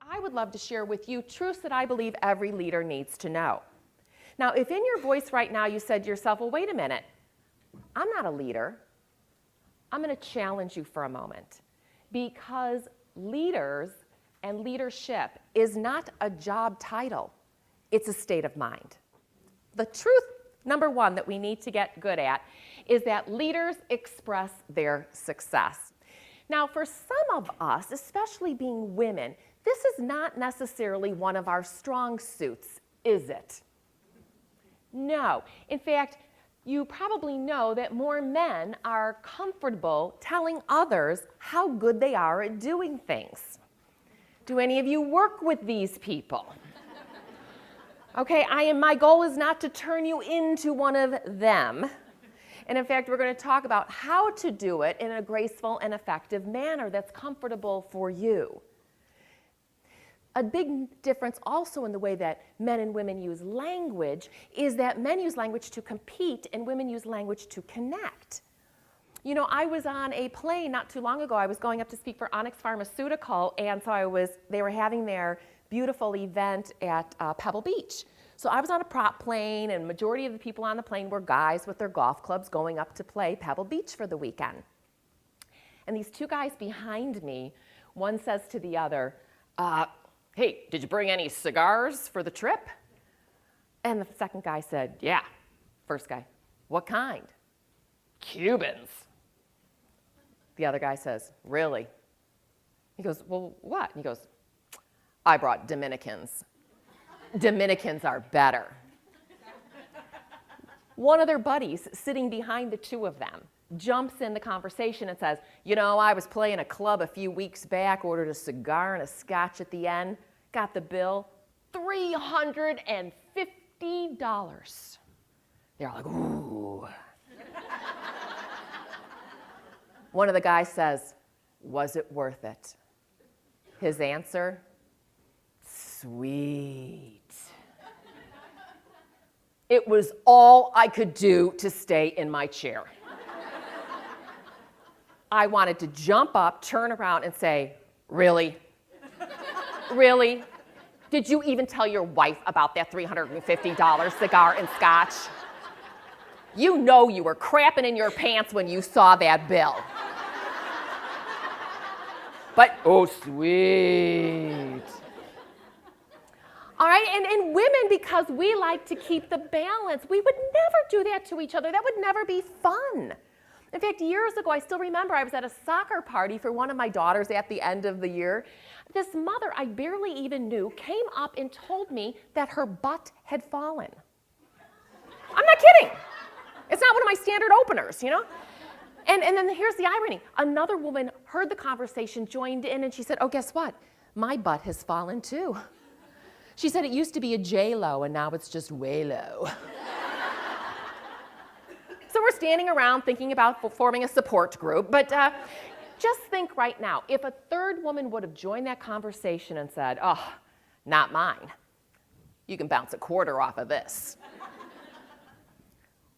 I would love to share with you truths that I believe every leader needs to know. Now, if in your voice right now you said to yourself, well, wait a minute, I'm not a leader, I'm going to challenge you for a moment. Because leaders and leadership is not a job title, it's a state of mind. The truth, number one, that we need to get good at is that leaders express their success. Now, for some of us, especially being women, this is not necessarily one of our strong suits, is it? No. In fact, you probably know that more men are comfortable telling others how good they are at doing things. Do any of you work with these people? Okay, my goal is not to turn you into one of them. And in fact, we're going to talk about how to do it in a graceful and effective manner that's comfortable for you. A big difference also in the way that men and women use language is that men use language to compete and women use language to connect. You know, I was on a plane not too long ago. I was going up to speak for Onyx Pharmaceutical, and so they were having their beautiful event at Pebble Beach. So I was on a prop plane, and the majority of the people on the plane were guys with their golf clubs going up to play Pebble Beach for the weekend. And these two guys behind me, one says to the other, hey, did you bring any cigars for the trip? And the second guy said, yeah. First guy, what kind? Cubans. The other guy says, really? He goes, well, what? And he goes, I brought Dominicans. Dominicans are better. One of their buddies sitting behind the two of them jumps in the conversation and says, you know, I was playing a club a few weeks back, ordered a cigar and a scotch at the end, got the bill, $350. They're all like, ooh. One of the guys says, was it worth it? His answer, sweet. It was all I could do to stay in my chair. I wanted to jump up, turn around, and say, really? Really? Did you even tell your wife about that $350 cigar and scotch? You know you were crapping in your pants when you saw that bill. But, oh, sweet. All right, and women, because we like to keep the balance, we would never do that to each other. That would never be fun. In fact, years ago, I still remember I was at a soccer party for one of my daughters at the end of the year. This mother I barely even knew came up and told me that her butt had fallen. I'm not kidding. It's not one of my standard openers, you know? And then here's the irony. Another woman heard the conversation, joined in, and she said, oh, guess what? My butt has fallen too. She said it used to be a J-Lo, and now it's just way low. So we're standing around thinking about forming a support group, but just think right now, if a third woman would have joined that conversation and said, oh, not mine. You can bounce a quarter off of this.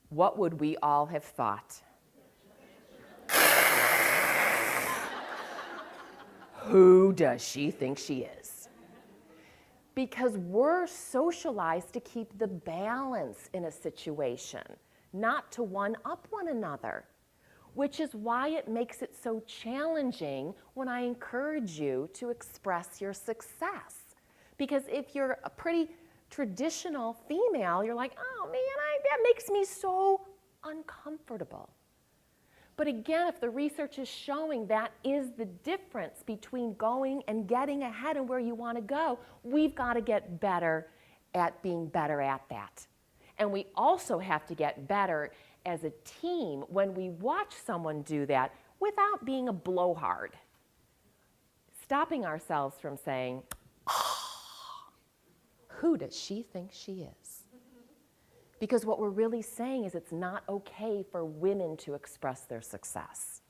What would we all have thought? Who does she think she is? Because we're socialized to keep the balance in a situation, not to one-up one another, which is why it makes it so challenging when I encourage you to express your success. Because if you're a pretty traditional female, you're like, oh man, that makes me so uncomfortable. But again, if the research is showing that is the difference between going and getting ahead and where you want to go, we've got to get better at being better at that. And we also have to get better as a team when we watch someone do that without being a blowhard. Stopping ourselves from saying, oh, who does she think she is? Because what we're really saying is it's not okay for women to express their success.